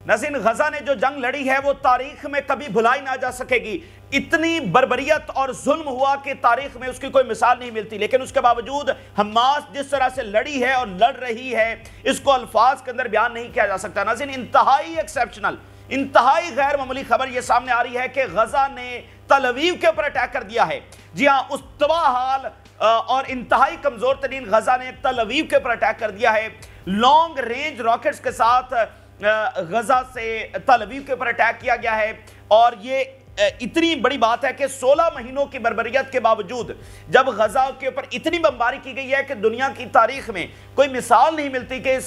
नाज़रीन, गजा ने जो जंग लड़ी है वो तारीख में कभी भुलाई ना जा सकेगी। इतनी बर्बरियत और जुल्म हुआ कि तारीख में उसकी कोई मिसाल नहीं मिलती, लेकिन उसके बावजूद हमास जिस तरह से लड़ी है और लड़ रही है, इसको अल्फाज के अंदर बयान नहीं किया जा सकता। नाज़रीन, इंतहाई एक्सेप्शनल, इंतहाई गैर मामूली खबर यह सामने आ रही है कि गजा ने तल अवीव के ऊपर अटैक कर दिया है। जी हाँ, उस तबाह हाल और इंतहाई कमजोर तरीन गजा ने तल अवीव के ऊपर अटैक कर दिया है। लॉन्ग रेंज रॉकेट्स के साथ गजा से तल अवीव के ऊपर अटैक किया गया है। और ये इतनी बड़ी बात है कि 16 महीनों की बर्बरियत के बावजूद जब गजा के ऊपर इतनी बमबारी की गई है कि दुनिया की तारीख में कोई मिसाल नहीं मिलती कि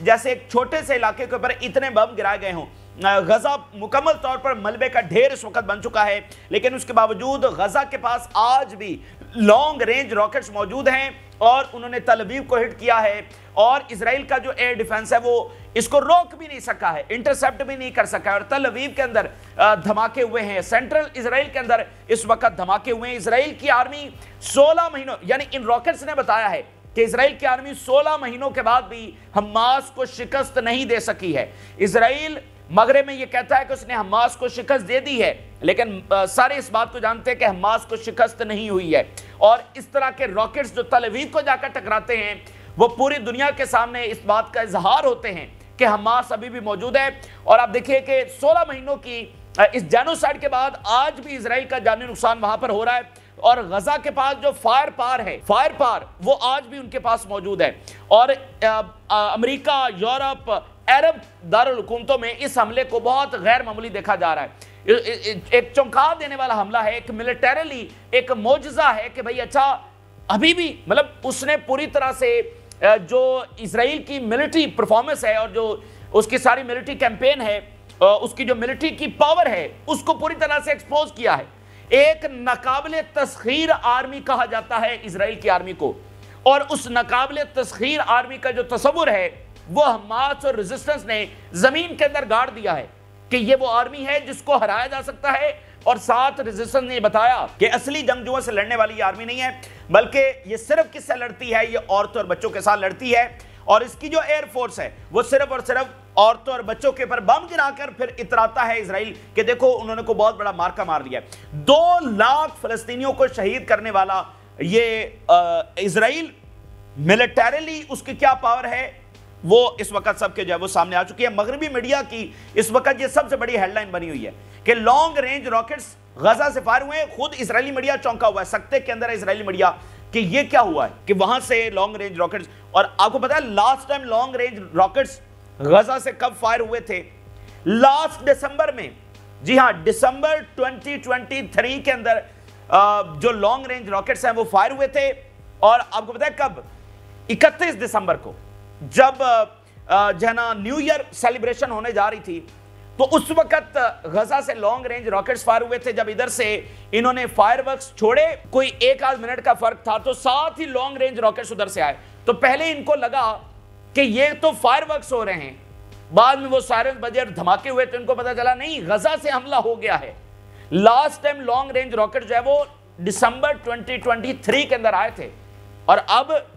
जैसे एक छोटे से इलाके के ऊपर इतने बम गिराए गए हों। गजा मुकम्मल तौर पर मलबे का ढेर इस वक्त बन चुका है, लेकिन उसके बावजूद गजा के पास आज भी लॉन्ग रेंज रॉकेट्स मौजूद हैं और उन्होंने तल अवीव को हिट किया है। और इजराइल का जो एयर डिफेंस है वो इसको रोक भी नहीं सका है, इंटरसेप्ट भी नहीं कर सका है। और तल अवीव के अंदर धमाके हुए हैं, सेंट्रल इजराइल के अंदर इस वक्त धमाके हुए हैं। इजराइल की आर्मी 16 महीनों, यानी इन रॉकेट्स ने बताया है कि इजराइल की आर्मी 16 महीनों के बाद भी हमास को शिकस्त नहीं दे सकी है। इजराइल मगरे में ये कहता है कि उसने हमास को शिकस्त दे दी है, लेकिन सारे इस बात को जानते हैं कि हमास को शिकस्त नहीं हुई है। और इस तरह के रॉकेट्स जो तल अवीव को जाकर टकराते हैं वो पूरी दुनिया के सामने इस बात का इजहार होते हैं कि हमास अभी भी मौजूद है। और आप देखिए कि 16 महीनों की इस जेनोसाइड के बाद आज भी इजराइल का जानी नुकसान वहां पर हो रहा है। और गजा के पास जो फायर पावर है, फायर पावर वो आज भी उनके पास मौजूद है। और अमेरिका, यूरोप, अरब दारुल हुकूमतों में इस हमले को बहुत गैर मामूली देखा जा रहा है। एक चौंका देने वाला हमला है, एक मिलिटरीली एक मोजज़ा है कि भाई अच्छा अभी भी मतलब उसने पूरी तरह से जो इजराइल की मिलिट्री परफॉर्मेंस है और जो उसकी सारी मिलिट्री कैंपेन है, उसकी जो मिलिट्री की पावर है उसको पूरी तरह से एक्सपोज किया है। एक नाकाबिले तस्खीर आर्मी कहा जाता है इजराइल की आर्मी को, और उस नाकाबिले तस्खीर आर्मी का जो तस्वुर है वो हमास और रेजिस्टेंस ने जमीन के अंदर गाड़ दिया है कि ये वो आर्मी है जिसको हराया जा सकता है। और साथ रेजिस्टेंस ने बताया कि असली जंगजुओं से लड़ने वाली ये आर्मी नहीं है, बल्कि ये सिर्फ किससे लड़ती है, ये औरतों और बच्चों के साथ लड़ती है। और इसकी जो एयरफोर्स है वो सिर्फ और सिर्फ औरतों और बच्चों के ऊपर बम गिराकर फिर इतराता है इजराइल कि देखो उन्होंने को बहुत बड़ा मार्का मार लिया है। 2 लाख फलस्तीनियों को शहीद करने वाला ये इजराइल, मिलिटरीली उसकी क्या पावर है वो इस वक्त सबके जो है वो सामने आ चुकी है। मगरबी मीडिया की इस वक्त ये सबसे बड़ी हेडलाइन बनी हुई है कि लॉन्ग रेंज रॉकेट्स गजा से फायर हुए हैं। खुद इजरायली मीडिया चौंका हुआ है, सकते के अंदर है इजरायली मीडिया कि ये क्या हुआ है कि वहां से लॉन्ग रेंज रॉकेट्स। और आपको पता है last time long range rockets Gaza से कब फायर हुए थे? लास्ट दिसंबर में। जी हां, दिसंबर 2023 के अंदर जो लॉन्ग रेंज रॉकेट्स हैं वो फायर हुए थे। और आपको पता है कब? 31 दिसंबर को, जब जो है ना न्यू ईयर सेलिब्रेशन होने जा रही थी, तो उस वक्त गजा से लॉन्ग रेंज रॉकेट्स फायर हुए थे। जब इधर से इन्होंने फायरवर्क्स छोड़े, कोई 1-8 मिनट का फर्क था, तो साथ ही लॉन्ग रेंज रॉकेट्स उधर से आए। तो पहले इनको लगा कि ये तो फायरवर्क्स हो रहे हैं, बाद में वो सायरन बजे और धमाके हुए तो इनको पता चला नहीं, गजा से हमला हो गया है। Last time long range rocket जो है वो दिसंबर 2023 के अंदर आए थे, और अब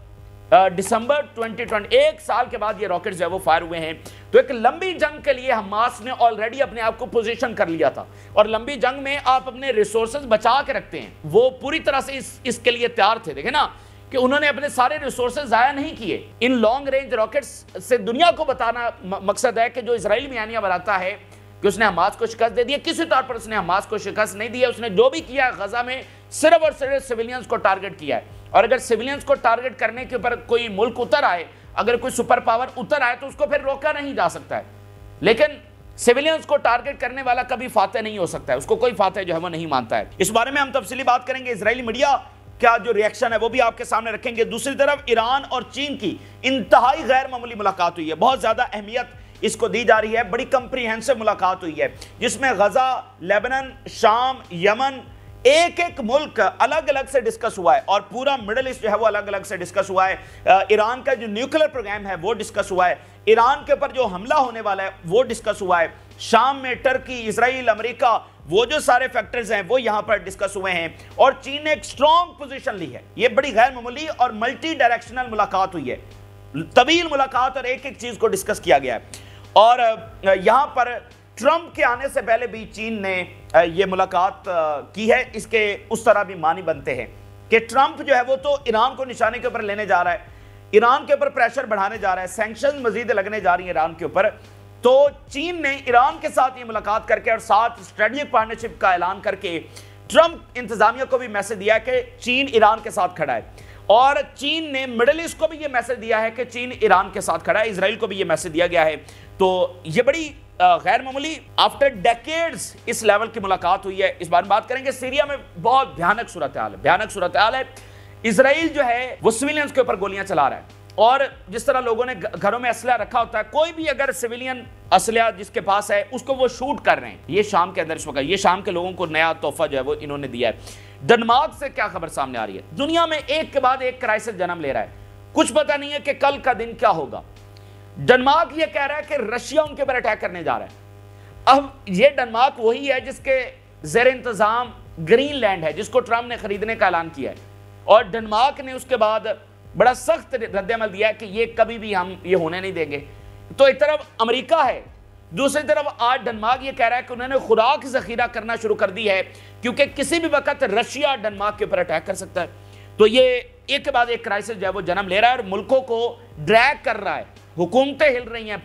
दिसंबर 2020 1 साल के बाद ये रॉकेट जो है वो फायर हुए हैं। तो एक लंबी जंग के लिए हमास ने ऑलरेडी अपने आप को पोजीशन कर लिया था, और लंबी जंग में आप अपने रिसोर्सेज बचा के रखते हैं, वो पूरी तरह से इसके लिए तैयार थे। देखे ना कि उन्होंने अपने सारे रिसोर्सेज जाया नहीं किए। इन लॉन्ग रेंज रॉकेट्स से दुनिया को बताना मकसद है कि जो इजराइल मियानिया बनाता है कि उसने हमास को शिकस्त दे दी है, किसी तौर पर उसने हमास को शिकस्त नहीं दी है। उसने जो भी किया है गजा में सिर्फ और सिर्फ सिविलियंस को टारगेट किया है। और अगर सिविलियंस को टारगेट करने के ऊपर कोई मुल्क उतर आए, अगर कोई सुपर पावर उतर आए, तो उसको फिर रोका नहीं जा सकता है। लेकिन सिविलियंस को टारगेट करने वाला कभी फातह नहीं हो सकता है, उसको कोई फातह जो है वो नहीं मानता है। इस बारे में हम तफसीली बात करेंगे। इजरायली मीडिया क्या जो रिएक्शन है वो भी आपके सामने रखेंगे। दूसरी तरफ ईरान और चीन की इंतहाई गैर मामूली मुलाकात हुई है, बहुत ज्यादा अहमियत इसको दी जा रही है। बड़ी कंप्रीहेंसिव मुलाकात हुई है जिसमें गजा, लेबनान, शाम, यमन, एक एक मुल्क अलग अलग से डिस्कस हुआ है, और पूरा मिडिल ईस्ट जो है वो अलग अलग से डिस्कस हुआ है। ईरान का जो न्यूक्लियर प्रोग्राम है वो डिस्कस हुआ है, ईरान के ऊपर जो हमला होने वाला है वो डिस्कस हुआ है, शाम में टर्की, इजराइल, अमेरिका, वो जो सारे फैक्टर्स हैं वो यहां पर डिस्कस हुए हैं। और चीन ने एक स्ट्रॉन्ग पोजीशन ली है। ये बड़ी गैर मामूली और मल्टी डायरेक्शनल मुलाकात हुई है, तवील मुलाकात, और एक एक चीज को डिस्कस किया गया है। اور یہاں پر ٹرمپ کے آنے سے پہلے بھی چین نے یہ ملاقات کی ہے. اس کے اس طرح بھی معنی بنتے ہیں کہ ٹرمپ جو ہے وہ تو ایران کو نشانے کے اوپر لینے جا رہا ہے, ایران کے اوپر پریشر بڑھانے جا رہا ہے, سینکشن مزید لگنے جا رہی ہیں ایران کے اوپر. تو چین نے ایران کے ساتھ یہ ملاقات کر کے اور ساتھ اسٹریٹجک پارٹنرشپ کا اعلان کر کے ٹرمپ انتظامیہ کو بھی میسج دیا کہ چین ایران کے ساتھ کھڑا ہے, اور چین نے مڈل ایسٹ کو بھی یہ میسج دیا ہے کہ چین ایران کے ساتھ کھڑا ہے, اسرائیل کو بھی یہ میسج دیا گیا ہے. تو یہ بڑی غیر معمولی آفٹر ڈیکیڈز اس لیول کی ملاقات ہوئی ہے. اس بار بات کریں گے سیریا میں بہت بھیانک صورتحال ہے. اسرائیل جو ہے وہ سویلینز کے اوپر گولیاں چلا رہا ہے, اور جس طرح لوگوں نے گھروں میں اسلحہ رکھا ہوتا ہے, کوئی بھی اگر سویلین اسلحہ جس کے پاس ہے اس کو وہ شوٹ کر رہے ہیں. یہ شام کے اندر اس وقت یہ شام کے لوگوں کو نیا تحفہ جو ہے وہ انہوں نے دیا ہے. ڈنمارک سے کیا خبر سامنے آ رہی ہے؟ دنیا میں ایک کے بعد ایک کرائسس جنم لے رہا ہے, کچھ پتہ نہیں ہے کہ کل کا دن کیا ہوگا. ڈنمارک یہ کہہ رہا ہے کہ رشیا ان کے اوپر اٹیک کرنے جا رہا ہے. اب یہ ڈنمارک وہی ہے جس کے زیر انتظام گرین لینڈ ہے, جس کو ٹرمپ نے خریدنے کا اعلان کیا ہے, اور ڈنمارک نے اس کے بعد بڑا سخت رد عمل دیا ہے کہ یہ کبھی بھی ہم یہ ہونے نہیں دیں گے. تو ایک طرف امریکہ ہے, دوسری طرف آج ڈنمارک یہ کہہ رہا ہے کہ انہوں نے خوراک ذخیرہ کرنا شروع کر دی ہے, کیونکہ کسی بھی وقت رشیا ڈنمارک کے اوپر اٹیک کر سکتا ہے. تو یہ ایک کے بعد ایک کرائسس جو ہے وہ جنم لے رہا ہے اور ملکوں کو ڈریگ کر رہا ہے. حکومتیں ہل رہی ہیں,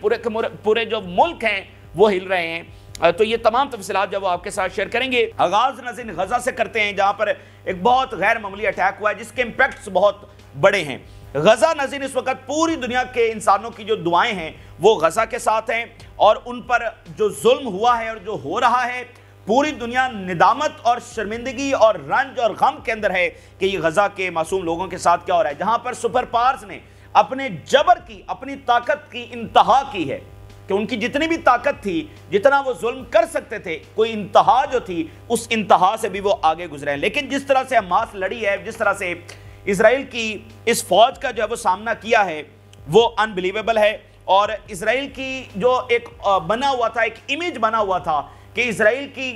پورے جو ملک ہیں وہ ہل رہے ہیں. تو یہ تمام تفصیلات جو وہ آپ کے ساتھ شیئر کریں گے. آغاز ناظرین غزہ سے کرتے ہیں, جہاں پر ایک بہت غیر معمولی اٹیک ہوا ہے جس کے امپیکٹس بہت بڑے ہیں. غزہ ناظرین اس وقت پوری دنیا کے انسانوں کی جو دعائیں ہیں وہ غزہ کے ساتھ ہیں, اور ان پر جو ظلم ہوا ہے اور جو ہو رہا ہے, پوری دنیا ندامت اور شرمندگی اور رنج اور غم کے اندر ہے کہ یہ غزہ کے معصوم لوگوں کے ساتھ کیا ہو رہا ہے. جہاں پر سپر پاورز نے اپنے جبر کی, اپنی طاقت کی انتہا کی ہے, کہ ان کی جتنی بھی طاقت تھی, جتنا وہ ظلم کر سکتے تھے, کوئی انتہا جو تھی اس انتہا سے بھی وہ آگے گزرے ہیں. لیکن جس طرح سے حماس لڑی ہے, جس طرح سے اسرائیل کی اس فوج کا جو ہے وہ سامنا کیا ہے, وہ انبلیویبل ہے. اور اسرائیل کی جو ایک بنا ہوا تھا, ایک امیج بنا ہوا تھا کہ اسرائیل کی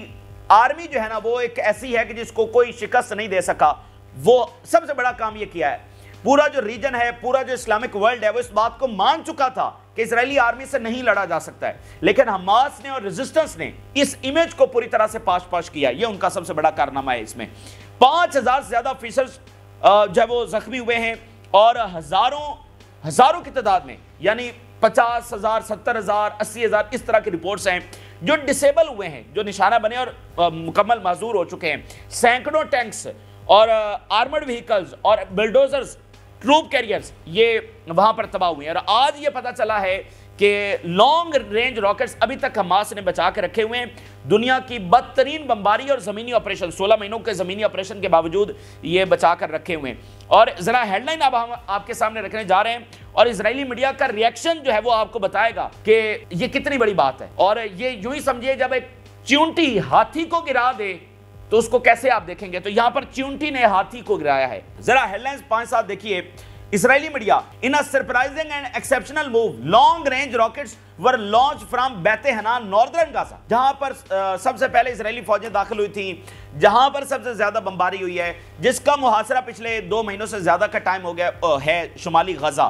آرمی جو ہے نا وہ ایک ایسی ہے کہ جس کو کوئی شکست نہیں دے سکا, وہ سب سے بڑا کام یہ کیا ہے. پورا جو ریجن ہے, پورا جو اسلامک ورلڈ ہے, وہ اس بات کو مان چکا تھا کہ اسرائیلی آرمی سے نہیں لڑا جا سکتا ہے, لیکن حماس نے اور ریزسٹنس نے اس امیج کو پوری طرح سے پاش کیا. یہ ان کا سب سے بڑا کارنامہ ہے. اس میں 5000 سے زیادہ آفیسرز جو ہے وہ زخمی ہوئے ہیں, اور ہزاروں کی تعداد میں, یعنی 50,000 70,000 80,000 اس طرح کی رپورٹس ہیں جو ڈسیبل ہوئے ہیں, جو نشانہ بنے اور مکمل معذور ہو چکے ہیں. سینکڑوں ٹینکس اور آرمرڈ وہیکلز اور بلڈوزرز, ٹروپ کیریئرز, یہ وہاں پر تباہ ہوئے ہیں. اور آج یہ پتہ چلا ہے کہ لانگ رینج راکٹس ابھی تک حماس نے بچا کے رکھے ہوئے ہیں. دنیا کی بدترین بمباری اور زمینی آپریشن, 16 مہینوں کے زمینی آپریشن کے باوجود یہ بچا کر رکھے ہوئے ہیں. اور ذرا ہیڈ لائن اب ہم آپ کے سامنے رکھنے جا رہے ہیں, اور اسرائیلی میڈیا کا ریئیکشن جو ہے وہ آپ کو بتائے گا کہ یہ کتنی بڑی بات ہے. اور یہ یوں ہی سمجھیے جب ایک چیونٹی ہاتھی کو گرا دے تو اس کو کیسے آپ دیکھیں گے, تو یہاں پر چیونٹی نے ہاتھی کو گرایا ہے. ذرا ہیڈ لائنز 5-7 دیکھیے. اسرائیلی media, in a surprising and exceptional move, long range rockets were launched from بیت حنان northern Gaza, جہاں پر سب سے پہلے اسرائیلی فوجیں داخل ہوئی تھیں, جہاں پر سب سے زیادہ بمباری ہوئی ہے, جس کا محاصرہ پچھلے 2 مہینوں سے زیادہ کا ٹائم ہو گیا ہے, شمالی غزہ.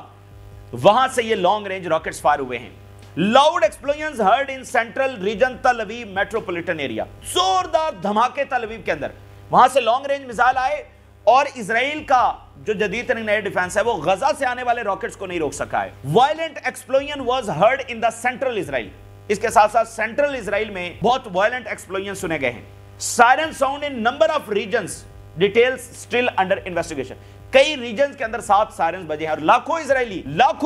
وہاں سے یہ لانگ رینج راکٹس فائر ہوئے ہیں. Loud explosions heard in central region Tel Aviv metropolitan area. زوردار دھماکے تل اویو کے اندر, وہاں سے لانگ رینج میزائل آئے, اور اسرائیل کا جو جدید ترین ایئر ڈیفنس ہے وہ غزہ سے آنے والے راکٹس کو نہیں روک سکا ہے. Violent explosion was heard in the central Israel. اس کے ساتھ ساتھ سینٹرل اسرائیل میں بہت وائلنٹ ایکسپلوژن سنے گئے ہیں. Siren sound in number of regions, details still under investigation. کئی ریجنز کے اندر 7 سائرنز بجے ہیں, اور لاکھوں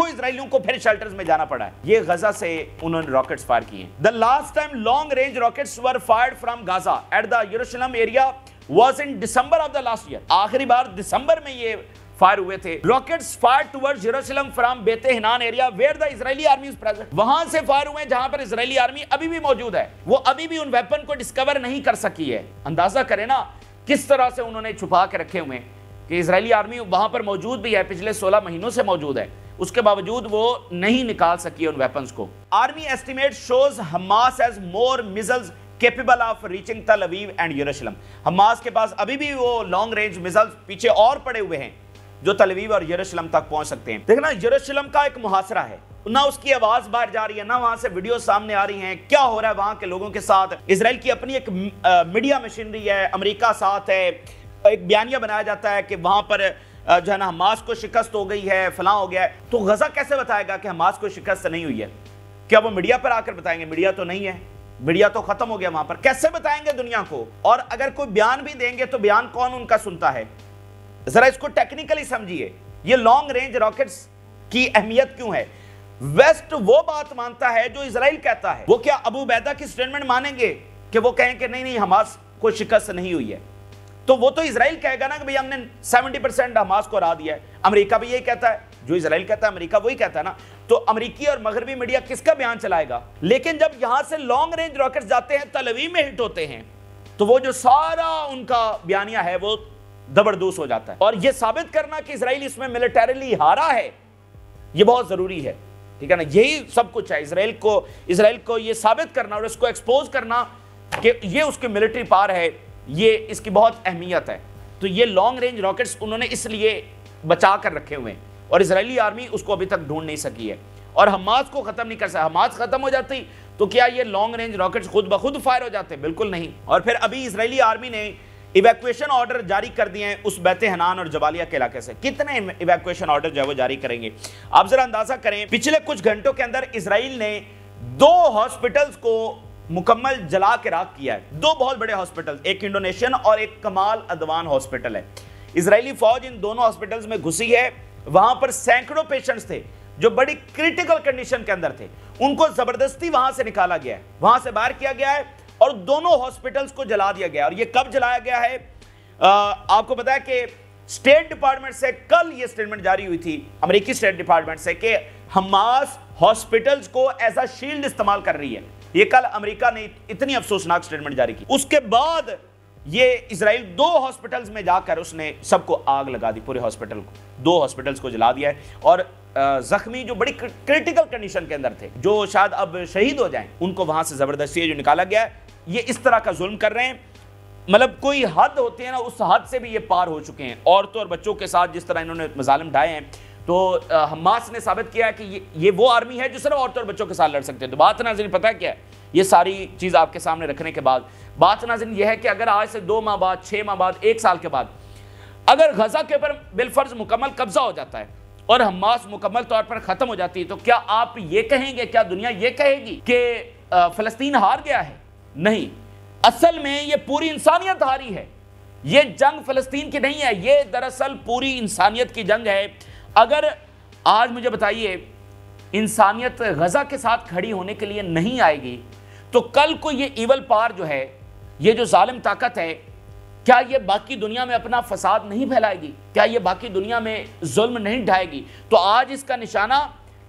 اسرائیلیوں کو پھر شیلٹرز میں جانا پڑا ہے. یہ غزہ سے انہوں نے راکٹس فائر کیے ہیں. The last time long range rockets were fired from Gaza at the Jerusalem area was in December of the last year. آخری بار دسمبر میں یہ فائر ہوئے تھے. Rockets fired towards Jerusalem from بیت Hanan area where the Israeli army is present. وہاں سے fire ہوئے جہاں پر اسرائیلی آرمی ابھی بھی موجود ہے. وہ ابھی بھی ان ویپن کو ڈسکور نہیں کر سکی ہے. اندازہ کریں نا کس طرح سے انہوں نے چھپا کے رکھے ہوئے کہ اسرائیلی آرمی وہاں پر موجود بھی ہے, پچھلے 16 مہینوں سے موجود ہے, اس کے باوجود وہ نہیں نکال سکی ان ویپنز کو. Army estimate shows Hamas has more missiles capable of reaching Tel Aviv and Jerusalem. Hamas کے پاس ابھی بھی وہ لانگ رینج میزائلز پیچھے اور پڑے ہوئے ہیں जो तलवीव और यरूशलेम तक पहुंच सकते हैं। देखना, यरूशलेम का एक मुहासरा है, ना उसकी आवाज बाहर जा रही है, ना वहां से वीडियो सामने आ रही हैं, क्या हो रहा है वहां के लोगों के साथ। इजराइल की अपनी एक मीडिया मशीनरी है, अमेरिका साथ है, एक बयानिया बनाया जाता है कि वहां पर जो है ना हमास को शिकस्त हो गई है, फलां हो गया है। तो गजा कैसे बताएगा कि हमास को शिकस्त नहीं हुई है? क्या वो मीडिया पर आकर बताएंगे? मीडिया तो नहीं है, मीडिया तो खत्म हो गया वहां पर, कैसे बताएंगे दुनिया को? और अगर कोई बयान भी देंगे तो बयान कौन उनका सुनता है? जरा इसको टेक्निकली समझिए, ये लॉन्ग रेंज रॉकेट्स की अहमियत क्यों है? वेस्ट वो बात मानता है जो इजराइल कहता है। वो क्या अबू बैदा की स्टेटमेंट मानेंगे कि वो कहें कि नहीं नहीं हमास को शिकस्त नहीं हुई है? तो वो तो इजराइल कहेगा ना कि भाई हमने 70% हमास को हरा दिया है। अमेरिका भी यही कहता है, जो इजराइल कहता है अमेरिका वही कहता है ना। तो अमेरिकी और मगरबी मीडिया किसका बयान चलाएगा? लेकिन जब यहां से लॉन्ग रेंज रॉकेट्स जाते हैं, तल अवीव में हिट होते हैं, तो वो जो सारा उनका बयानिया है वो जबरदस्त हो जाता है। और ये साबित करना कि इजराइल इसमें मिलिटरीली हारा है, ये बहुत जरूरी है, ठीक है ना। यही सब कुछ है, इजराइल को ये साबित करना और इसको एक्सपोज करना कि ये उसकी मिलिट्री पावर है, ये इसकी बहुत अहमियत है। तो ये लॉन्ग रेंज रॉकेट्स उन्होंने इसलिए बचा कर रखे हुए हैं और इजरायली आर्मी उसको अभी तक ढूंढ नहीं सकी है और हमास को खत्म नहीं कर सका। हमास खत्म हो जाती तो क्या ये लॉन्ग रेंज रॉकेट्स खुद ब खुद फायर हो जाते? बिल्कुल नहीं। और फिर अभी इजरायली आर्मी ने इवैक्यूएशन ऑर्डर जारी कर दिए हैं उस बैत हनान और जबालिया के इलाके से। कितने इवैक्यूएशन ऑर्डर जो है वो जारी करेंगे आप जरा अंदाजा करें। पिछले कुछ घंटों के अंदर इजराइल ने 2 हॉस्पिटल्स को मुकम्मल जला के राख किया है। 2 बहुत बड़े हॉस्पिटल, एक इंडोनेशियन और एक कमाल अदवान हॉस्पिटल है। इजरायली फौज इन दोनों हॉस्पिटल्स में घुसी है। वहां पर सैकड़ों पेशेंट्स थे जो बड़ी क्रिटिकल कंडीशन के अंदर थे, उनको जबरदस्ती वहां से निकाला गया है, वहां से बाहर किया गया है और दोनों हॉस्पिटल्स को जला दिया गया। और ये कब जलाया गया है? आपको पता है कि स्टेट डिपार्टमेंट से कल ये स्टेटमेंट जारी हुई थी, अमेरिकी स्टेट डिपार्टमेंट से, कि हमास हॉस्पिटल्स को एज अ शील्ड इस्तेमाल कर रही है। ये कल अमेरिका ने इतनी अफसोसनाक स्टेटमेंट जारी की। उसके बाद ये इजराइल 2 हॉस्पिटल्स में जाकर उसने सबको आग लगा दी, पूरे हॉस्पिटल को, 2 हॉस्पिटल्स को जला दिया है। और जख्मी जो बड़ी क्रिटिकल कंडीशन के अंदर थे, जो शायद अब शहीद हो जाएं, उनको वहां से जबरदस्ती जो निकाला गया है। ये इस तरह का जुल्म कर रहे हैं, मतलब कोई हद होती है ना, उस हद से भी ये पार हो चुके हैं। औरतों और बच्चों के साथ जिस तरह इन्होंने मजालिम ढाए हैं, तो हमास ने साबित किया है कि ये वो आर्मी है जो सिर्फ औरतों और बच्चों के साथ लड़ सकते हैं। तो बात नाज़रीन पता है क्या है? ये सारी चीज़ आपके सामने रखने के बाद बात नाज़रीन ये है कि अगर आज से 2 माह बाद, 6 माह बाद, 1 साल के बाद अगर गजा के ऊपर बिलफर्ज मुकम्मल कब्जा हो जाता है और हमास मुकम्मल तौर पर खत्म हो जाती है, तो क्या आप ये कहेंगे, क्या दुनिया ये कहेगी कि फ़लस्तीन हार गया है? नहीं, असल में ये पूरी इंसानियत हारी है। ये जंग फ़लस्तीन की नहीं है, ये दरअसल पूरी इंसानियत की जंग है। अगर आज मुझे बताइए इंसानियत गजा के साथ खड़ी होने के लिए नहीं आएगी, तो कल को ये इवल पावर जो है, ये जो जालिम ताकत है, क्या ये बाकी दुनिया में अपना फसाद नहीं फैलाएगी? क्या ये बाकी दुनिया में जुल्म नहीं ढाएगी? तो आज इसका निशाना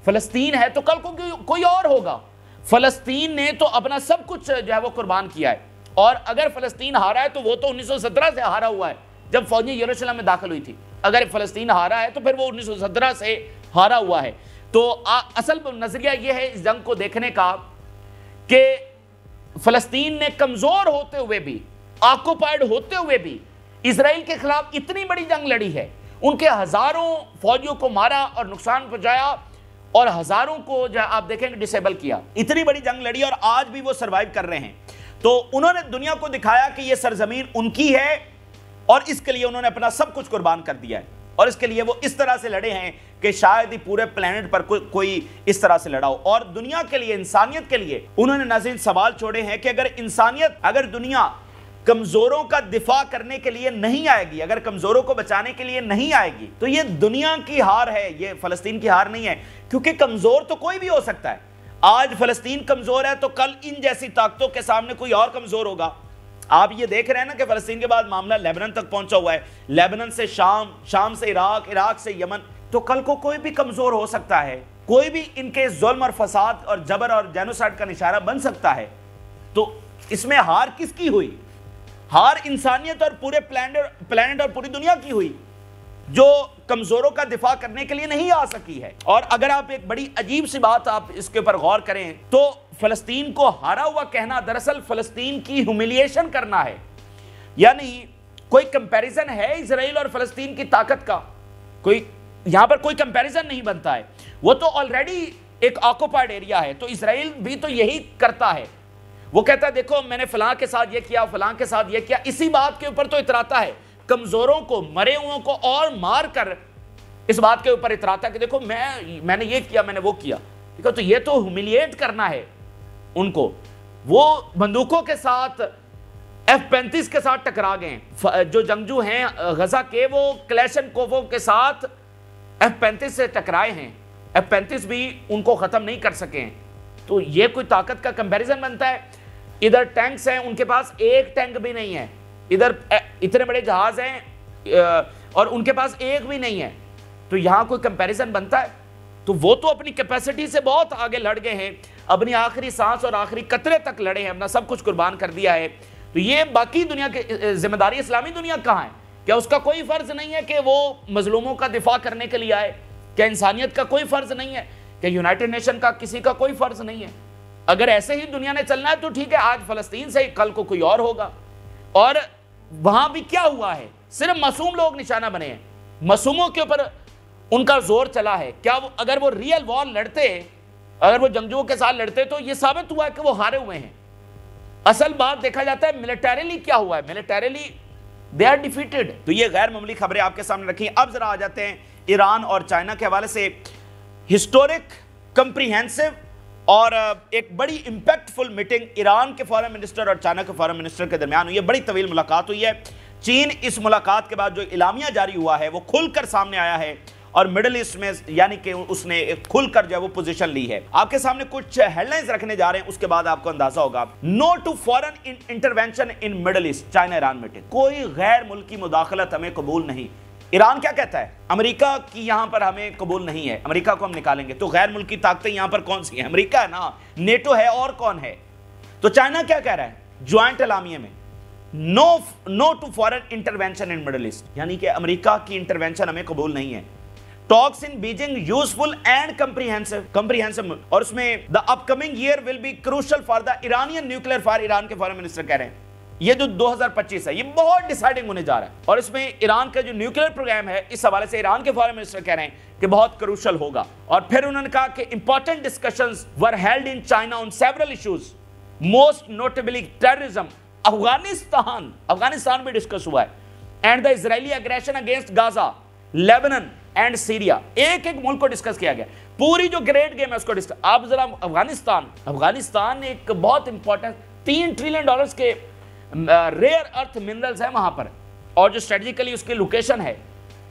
फ़लस्तीन है, तो कल को कोई और होगा। फ़लस्तीन ने तो अपना सब कुछ जो है वो कुर्बान किया है। और अगर फ़लस्तीन हारा है तो वो तो 1917 से हारा हुआ है, जब फौजें यरूशलेम में दाखिल हुई थी। अगर फ़लस्तीन हारा है तो फिर वो 1917 से हारा हुआ है। तो असल नज़रिया ये है इस जंग को देखने का कि फ़लस्तीन ने कमज़ोर होते हुए भी, ऑक्युपाइड होते हुए भी इजराइल के खिलाफ इतनी बड़ी जंग लड़ी है। उनके हज़ारों फौजियों को मारा और नुकसान पहुंचाया और हज़ारों को जो आप देखेंगे डिसेबल किया। इतनी बड़ी जंग लड़ी और आज भी वो सर्वाइव कर रहे हैं। तो उन्होंने दुनिया को दिखाया कि ये सरजमीन उनकी है और इसके लिए उन्होंने अपना सब कुछ कुर्बान कर दिया है। और इसके लिए वो इस तरह से लड़े हैं कि शायद ही पूरे प्लेनेट पर कोई इस तरह से लड़ा हो। और दुनिया के लिए, इंसानियत के लिए उन्होंने नाज़रीन सवाल छोड़े हैं कि अगर दुनिया कमजोरों का दिफा करने के लिए नहीं आएगी, अगर कमजोरों को बचाने के लिए नहीं आएगी, तो ये दुनिया की हार है, ये फ़लस्तीन की हार नहीं है। क्योंकि कमजोर तो कोई भी हो सकता है। आज फ़लस्तीन कमजोर है तो कल इन जैसी ताकतों के सामने कोई और कमजोर होगा। आप ये देख रहे हैं ना कि फ़लस्तीन के बाद मामला लेबनान तक पहुंचा हुआ है, लेबनान से शाम, शाम से इराक, इराक से यमन। तो कल को कोई भी कमजोर हो सकता है, कोई भी इनके जुल्म और फसाद और जबर और जेनोसाइड का निशाना बन सकता है। तो इसमें हार किसकी हुई? हार इंसानियत और पूरे प्लेनेट और पूरी दुनिया की हुई, जो कमजोरों का दिफा करने के लिए नहीं आ सकी है। और अगर आप एक बड़ी अजीब सी बात आप इसके ऊपर गौर करें तो फ़लस्तीन को हारा हुआ कहना दरअसल फ़लस्तीन की ह्यूमिलिएशन करना है। यानी कोई कंपैरिजन है इजराइल और फ़लस्तीन की ताकत का? کوئی یہاں پر کوئی کمپیریزن نہیں بنتا ہے. وہ تو آلریڈی ایک آکوپائڈ ایریا ہے. تو اسرائیل بھی تو یہی کرتا ہے. وہ کہتا ہے دیکھو میں نے فلاں کے ساتھ یہ کیا, فلاں کے ساتھ یہ کیا. اسی بات کے اوپر تو اتراتا ہے, کمزوروں کو, مرے ہوئوں کو اور مار کر اس بات کے اوپر اتراتا ہے کہ دیکھو میں نے یہ کیا, میں نے وہ کیا. دیکھو تو یہ تو ہیوملیٹ کرنا ہے ان کو. وہ بندوقوں کے ساتھ F-35 کے ساتھ ٹکرا گئے. جو جنگجو ہیں غزہ کے, وہ کلیشنکوفوں کے ساتھ F-35 سے ٹکرائے ہیں. F-35 بھی ان کو ختم نہیں کر سکے ہیں. تو یہ کوئی طاقت کا کمپیریزن بنتا ہے؟ ادھر ٹینکس ہیں, ان کے پاس ایک ٹینک بھی نہیں ہے. ادھر اتنے بڑے جہاز ہیں اور ان کے پاس ایک بھی نہیں ہے. تو یہاں کوئی کمپیریزن بنتا ہے؟ تو وہ تو اپنی کیپیسٹی سے بہت آگے لڑ گئے ہیں, اپنی آخری سانس اور آخری قطرے تک لڑے ہیں, اپنا سب کچھ قربان کر دیا ہے. تو یہ باقی دنیا کے ذمہ داری اسلامی دنیا کہاں ہے؟ کیا اس کا کوئی فرض نہیں ہے کہ وہ مظلوموں کا دفاع کرنے کے لیے آئے؟ کیا انسانیت کا کوئی فرض نہیں ہے؟ کہ یونائٹڈ نیشن کا کسی کا کوئی فرض نہیں ہے؟ اگر ایسے ہی دنیا نے چلنا ہے تو ٹھیک ہے, آج فلسطین سے کل کو کوئی اور ہوگا. اور وہاں بھی کیا ہوا ہے؟ صرف معصوم لوگ نشانہ بنے ہیں, معصوموں کے اوپر ان کا زور چلا ہے. کیا اگر وہ ریئل وار لڑتے, اگر وہ جنگجوؤں کے ساتھ لڑتے تو یہ ثابت ہوا ہے کہ وہ ہارے ہوئے ہیں. اصل بات دیکھا جاتا ہے ملیٹریلی کیا ہوا ہے, ملیٹریلی they are defeated. تو یہ غیر معمولی خبریں آپ کے سامنے رکھی. اب ذرا آ جاتے ہیں ایران اور چائنا کے حوالے سے. ہسٹورک, کمپریہنسو اور ایک بڑی امپیکٹفل میٹنگ ایران کے فارن منسٹر اور چائنا کے فارن منسٹر کے درمیان ہوئی ہے. بڑی طویل ملاقات ہوئی ہے. چین اس ملاقات کے بعد جو اعلامیہ جاری ہوا ہے وہ کھل کر سامنے آیا ہے اور مڈل ایسٹ میں یعنی کہ اس نے کھل کر جو ہے وہ پوزیشن لی ہے. آپ کے سامنے کچھ ہیڈ لائنز رکھنے جا رہے ہیں, اس کے بعد آپ کو اندازہ ہوگا. No to foreign intervention in Middle East, China Iran meeting. کوئی غیر ملکی مداخلت ہمیں قبول نہیں. ایران کیا کہتا ہے؟ امریکہ کی یہاں پر ہمیں قبول نہیں ہے, امریکہ کو ہم نکالیں گے. تو غیر ملکی طاقتیں یہاں پر کون سی ہیں؟ امریکہ ہے نا, نیٹو ہے, اور کون ہے؟ تو چائنا کیا کہہ رہا ہے جوائنٹ اعلامیے میں؟ No to foreign intervention in Middle East, یعنی کہ امریکہ کی انٹرونشن ہمیں قبول نہیں ہے. Talks in Beijing useful and comprehensive. اور اس میں the upcoming year will be crucial for the Iranian nuclear fire, Iran کے فارن منسٹر کہہ رہے ہیں. یہ جو 2025 ہے یہ بہت ڈیسائیڈنگ ہونے جا رہا ہے, اور اس میں ایران کا جو نیوکلیئر پروگرام ہے اس حوالے سے ایران کے فارن منسٹر کہہ رہے ہیں کہ بہت کروشل ہوگا. اور پھر انہوں نے کہا کہ important discussions were held in China on several issues, most notably terrorism. Afghanistan بھی ڈسکس ہوا ہے, and the Israeli aggression against Gaza, Lebanon and Syria. ایک ایک ملک کو ڈسکس کیا گیا. پوری جو گریٹ گیم ہے اس کو ڈسکس. آپ ذرا افغانستان ایک بہت امپورٹنٹ $3 ٹریلین کے ریئر ارتھ منرلز ہیں وہاں پر, اور جو اسٹریٹجیکلی اس کی لوکیشن ہے.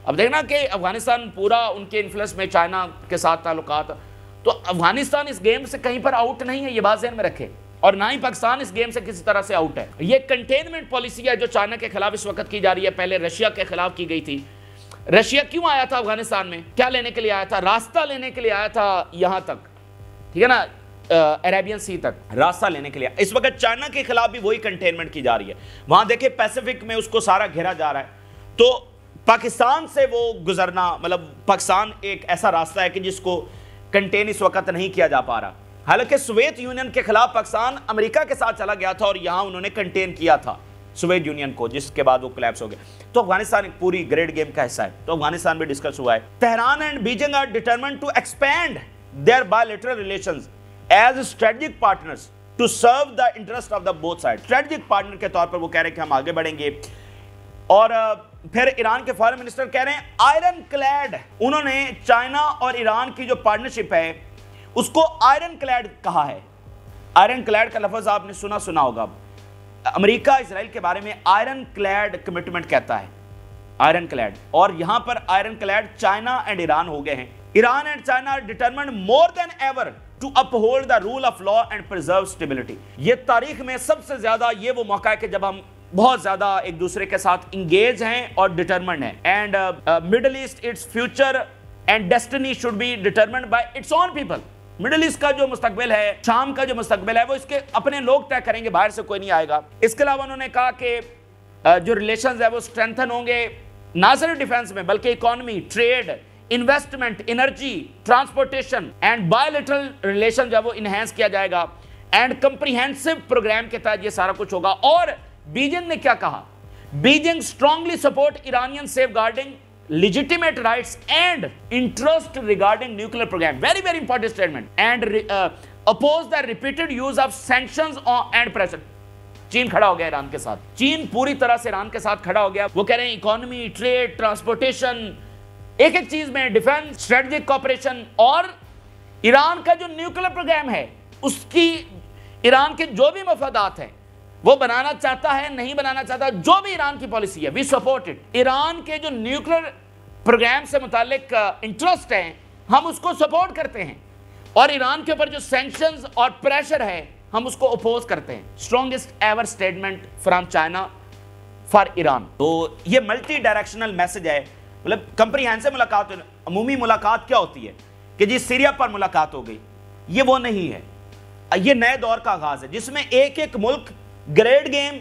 اب دیکھنا کہ افغانستان پورا ان کے انفلوئنس میں چائنا کے ساتھ تعلقات, تو افغانستان اس گیم سے کہیں پر آؤٹ نہیں ہے, یہ بات ذہن میں رکھے. اور نہ ہی پاکستان اس گیم سے کسی طرح سے آؤٹ ہے. یہ کنٹینمنٹ پالیسی ہے جو چائنا کے خلاف اس وقت کی جا رہی ہے, پہلے رشیا کے خلاف کی گئی تھی. رشیا کیوں آیا تھا افغانستان میں؟ کیا لینے کے لیے آیا تھا؟ راستہ لینے کے لیے آیا تھا یہاں تک, ٹھیک ہے نا, عربین سی تک راستہ لینے کے لیے. اس وقت چائنا کے خلاف بھی وہی کنٹینمنٹ کی جا رہی ہے. وہاں دیکھیں پیسیفک میں اس کو سارا گھیرا جا رہا ہے. تو پاکستان سے وہ گزرنا, مطلب پاکستان ایک ایسا راستہ ہے کہ جس کو کنٹین اس وقت نہیں کیا جا پا رہا. حالانکہ سوویت یونین کے خلاف پاکستان امریکہ کے ساتھ چلا گیا تھا اور یہاں انہوں نے کنٹین کیا تھا سوویت یونین کو, جس کے بعد وہ کلیپس ہو گیا. تو افغانستان ایک پوری گریڈ گیم کا حصہ ہے. تو افغانستان بھی ڈسکس ہوا ہے. Tehran and Beijing are determined to expand their bilateral relations as strategic partners to serve the interest of the both side. Strategic partner کے طور پر وہ کہہ رہے ہیں کہ ہم آگے بڑھیں گے. اور پھر ایران کے فارن منسٹر کہہ رہے ہیں آئرن کلیڈ. انہوں نے چائنا اور ایران کی جو پارٹنرشپ ہے اس کو آئرن کلیڈ کہا ہے. آئرن کلیڈ کا لفظ آپ نے سنا ہوگا. امریکہ اسرائیل کے بارے میں آئرن کلیڈ کمٹمنٹ کہتا ہے, آئرن کلیڈ. اور یہاں پر iron clad China and Iran ہو گئے ہیں. Iran and China are determined more than ever to uphold the rule of law and preserve stability. یہ تاریخ میں سب سے زیادہ یہ وہ موقع ہے کہ جب ہم بہت زیادہ ایک دوسرے کے ساتھ انگیج ہیں اور ڈٹرمنڈ ہیں. And Middle East its future and destiny should be determined by its own people. Middle East کا جو مستقبل ہے, شام کا جو مستقبل ہے, وہ اس کے اپنے لوگ طے کریں گے, باہر سے کوئی نہیں آئے گا. اس کے علاوہ انہوں نے کہا کہ جو ریلیشنز ہے وہ اسٹرینتھن ہوں گے, نہ صرف ڈیفنس میں بلکہ economy, trade, investment, energy, transportation and bilateral relation جو ہے وہ انہینس کیا جائے گا. اینڈ کمپریہنسو پروگرام کے تحت یہ سارا کچھ ہوگا. اور بیجنگ نے کیا کہا؟ Beijing strongly support Iranian safeguarding legitimate rights and interest regarding nuclear program, very very important statement, and oppose the repeated use of sanctions and pressure. चीन खड़ा हो गया ईरान के साथ, चीन पूरी तरह से ईरान के साथ खड़ा हो गया। वो कह रहे हैं इकोनॉमी, ट्रेड, ट्रांसपोर्टेशन, एक एक चीज में, डिफेंस, स्ट्रेटेजिक कॉपरेशन, और ईरान का जो न्यूक्लियर प्रोग्राम है उसकी, ईरान के जो भी मफादात हैं वो बनाना चाहता है, नहीं बनाना चाहता, जो भी ईरान की पॉलिसी है, वी सपोर्ट इट। ईरान के जो न्यूक्लियर प्रोग्राम से मुतालिक इंटरेस्ट है हम उसको सपोर्ट करते हैं, और ईरान के ऊपर जो सैंक्शंस और प्रेशर है हम उसको अपोज करते हैं। Strongest ever statement from China for Iran. तो ये मल्टी डायरेक्शनल मैसेज है, मतलब कंप्रीहेंसिव मुलाकात। अमूमी मुलाकात क्या होती है कि जी सीरिया पर मुलाकात हो गई, ये वो नहीं है। ये नए दौर का आगाज है जिसमें एक एक मुल्क, ग्रेड गेम,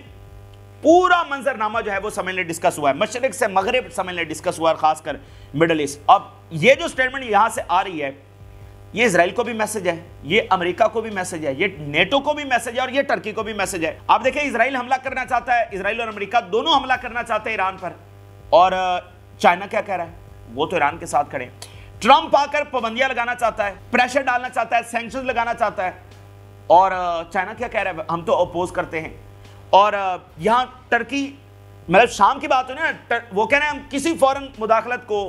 पूरा मंजरनामा जो है वो समझ ले डिस्कस हुआ है, मशरिक से मगरिब समझ ले डिस्कस हुआ है, खासकर मिडल ईस्ट। अब ये जो स्टेटमेंट यहां से आ रही है, ये इजराइल को भी मैसेज है, ये अमेरिका को भी मैसेज है, ये नेटो को भी मैसेज है, और ये टर्की को भी मैसेज है। आप देखें, इजराइल हमला करना चाहता है, इजराइल और अमेरिका दोनों हमला करना चाहते हैं ईरान पर, और चाइना क्या कह रहा है, वो तो ईरान के साथ खड़े। ट्रंप आकर पाबंदियां लगाना चाहता है, प्रेशर डालना चाहता है, सैंक्शंस लगाना चाहता है, और चाइना क्या कह रहा है, हम तो अपोज करते हैं। और यहां टर्की, मतलब शाम की बात है ना, वो कह रहे हैं हम किसी फॉरेन मुदाखलत को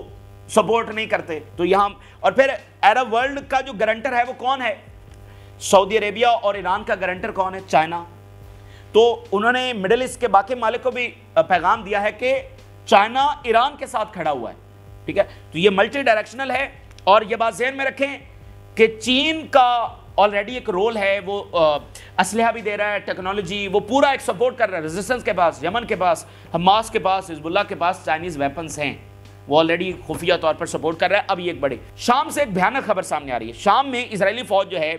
सपोर्ट नहीं करते। तो यहां, और फिर अरब वर्ल्ड का जो गारंटर है वो कौन है, सऊदी अरेबिया, और ईरान का गारंटर कौन है, चाइना। तो उन्होंने मिडिल ईस्ट के बाकी मालिक को भी पैगाम दिया है कि चाइना ईरान के साथ खड़ा हुआ है, ठीक है। तो ये मल्टी डायरेक्शनल है, और ये बात ज़हन में रखें कि चीन का ऑलरेडी एक रोल है, वो असलहा भी दे रहा है, टेक्नोलॉजी, वो पूरा एक सपोर्ट कर रहा है। रेजिस्टेंस के पास, यमन के पास, हमास के पास, हिजबुल्लाह के पास चाइनीज वेपन्स हैं, वो ऑलरेडी खुफिया तौर पर सपोर्ट कर रहा है। अब ये एक बड़ी शाम से एक भयानक खबर सामने आ रही है। शाम में इजरायली फौज जो है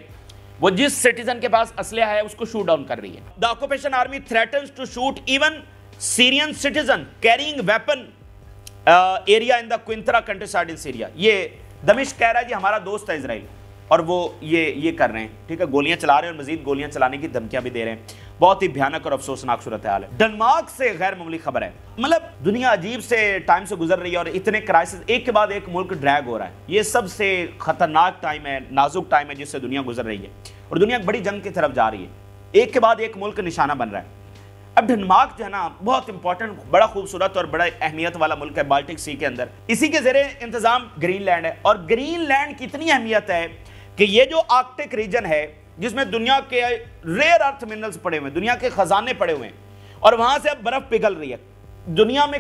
वो जिस सिटीजन के पास असलहा है उसको शूट डाउन कर रही है। The occupation army threatens to shoot even Syrian citizen carrying weapon area in the Quneitra countryside in Syria. ये दमिश्क कह रहा है जी हमारा दोस्त है इजराइल, और वो ये कर रहे हैं, ठीक है, गोलियां चला रहे हैं और मजीद गोलियां चलाने की धमकियां भी दे रहे हैं। बहुत ही भयानक और अफसोसनाक सूरत हाल है। डेनमार्क से गैर मामूली खबर है, मतलब दुनिया अजीब से टाइम से गुजर रही है, और इतने क्राइसिस एक के बाद एक मुल्क ड्रैग हो रहा है। ये सबसे खतरनाक टाइम है, नाजुक टाइम है जिससे दुनिया गुजर रही है, और दुनिया बड़ी जंग की तरफ जा रही है, एक के बाद एक मुल्क निशाना बन रहा है। अब डेनमार्क जो है ना, बहुत इंपॉर्टेंट, बड़ा खूबसूरत और बड़ा अहमियत वाला मुल्क है बाल्टिक सी के अंदर। इसी के ज़ेरे इंतजाम ग्रीनलैंड है, और ग्रीनलैंड की इतनी अहमियत है कि ये जो आर्कटिक रीजन है जिसमें दुनिया के रेयर अर्थ मिनरल्स पड़े हुए हैं, दुनिया के खजाने पड़े हुए हैं, और वहां से अब बर्फ पिघल रही है। दुनिया में,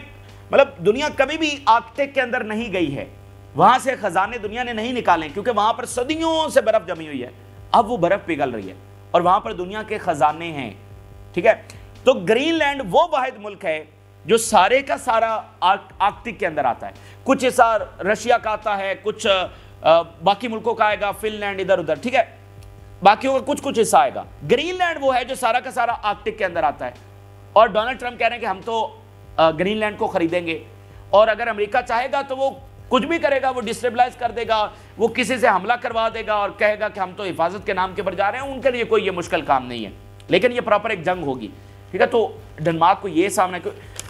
मतलब दुनिया कभी भी आर्कटिक के अंदर नहीं गई है, वहां से खजाने दुनिया ने नहीं निकाले, क्योंकि वहां पर सदियों से बर्फ जमी हुई है। अब वो बर्फ पिघल रही है और वहां पर दुनिया के खजाने हैं, ठीक है। तो ग्रीनलैंड वो वाहिद मुल्क है जो सारे का सारा आर्कटिक के अंदर आता है। कुछ हिस्सा रशिया का आता है, कुछ बाकी मुल्कों का आएगा, फिनलैंड इधर उधर, ठीक है, बाकियों का कुछ कुछ हिस्सा आएगा। ग्रीनलैंड वो है जो सारा का सारा आर्कटिक के अंदर आता है, और डोनाल्ड ट्रंप कह रहे हैं कि हम तो ग्रीनलैंड को खरीदेंगे, और अगर अमेरिका चाहेगा तो वो कुछ भी करेगा, वो डिस्टेबलाइज कर देगा, वो किसी से हमला करवा देगा और कहेगा कि हम तो हिफाजत के नाम के ऊपर जा रहे हैं। उनके लिए कोई ये मुश्किल काम नहीं है, लेकिन ये प्रॉपर एक जंग होगी, ठीक है। तो डेनमार्क को ये सामने,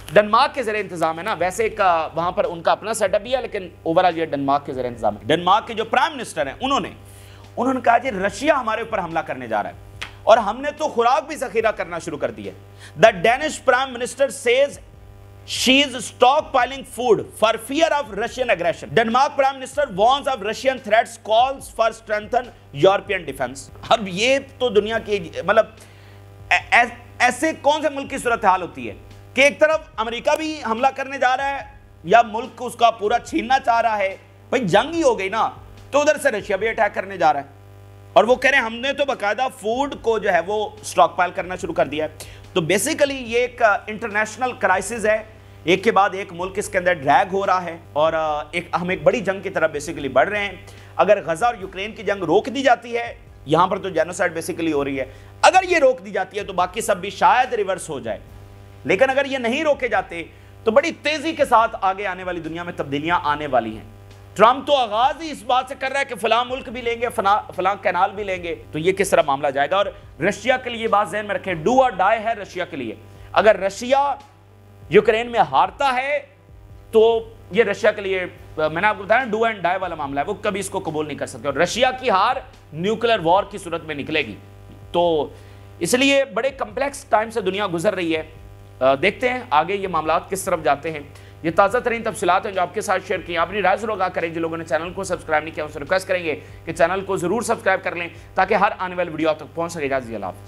डेनमार्क के जरिए इंतजाम है ना, वैसे एक वहां पर उनका अपना सेटअप भी है, लेकिन ओवरऑल ये डेनमार्क के जरिए इंतजाम है। डेनमार्क के जो प्राइम मिनिस्टर हैं उन्होंने कहा जी रशिया हमारे ऊपर हमला करने जा रहा है, और हमने तो खुराक भी जखीरा करना शुरू कर दिया। The Danish prime minister says she is stockpiling food for fear of Russian aggression. Denmark prime minister warns of Russian threats, calls for strengthen European defence. अब ये तो दुनिया की, मतलब ऐसे कौन से मुल्क की सूरत हाल होती है कि एक तरफ अमेरिका भी हमला करने जा रहा है या मुल्क उसका पूरा छीनना चाह रहा है, भाई जंग ही हो गई ना, तो उधर से रशिया भी अटैक करने जा रहा है, और वो कह रहे हैं हमने तो बाकायदा फूड को जो है वो स्टॉकपाइल करना शुरू कर दिया है। तो बेसिकली ये एक इंटरनेशनल क्राइसिस है, एक के बाद एक मुल्क इसके अंदर ड्रैग हो रहा है, और हम एक बड़ी जंग की तरफ बेसिकली बढ़ रहे हैं। अगर गजा और यूक्रेन की जंग रोक दी जाती है, यहां पर तो जेनोसाइड बेसिकली हो रही है, अगर ये रोक दी जाती है तो बाकी सब भी शायद रिवर्स हो जाए, लेकिन अगर ये नहीं रोके जाते तो बड़ी तेजी के साथ आगे आने वाली दुनिया में तब्दीलियां आने वाली हैं। ट्रंप तो आगाज ही इस बात से कर रहा है कि फलां मुल्क भी लेंगे, फलां कैनाल भी लेंगे, तो ये किस तरह मामला जाएगा। और रशिया के लिए बात ज़हन में रखें, डू और डाई है रशिया के लिए। अगर रशिया यूक्रेन में हारता है تو یہ رشیا کے لیے میں نے آپ کو بتایا ڈو اینڈ ڈائی والا معاملہ ہے، وہ کبھی اس کو قبول نہیں کر سکتے، اور رشیا کی ہار نیوکلیر وار کی صورت میں نکلے گی۔ تو اس لیے بڑے کمپلیکس ٹائم سے دنیا گزر رہی ہے، دیکھتے ہیں آگے یہ معاملات کس طرف جاتے ہیں۔ یہ تازہ ترین تفصیلات ہیں جو آپ کے ساتھ شیئر کی، اپنی رائے ضرور آگاہ کریں۔ جن لوگوں نے چینل کو سبسکرائب نہیں کیا ان سے ریکویسٹ کریں گے کہ چینل کو ضرور سبسکرائب کر لیں تاکہ ہر آنے والی ویڈیو آپ تک پہنچ سکے۔ اللہ حافظ۔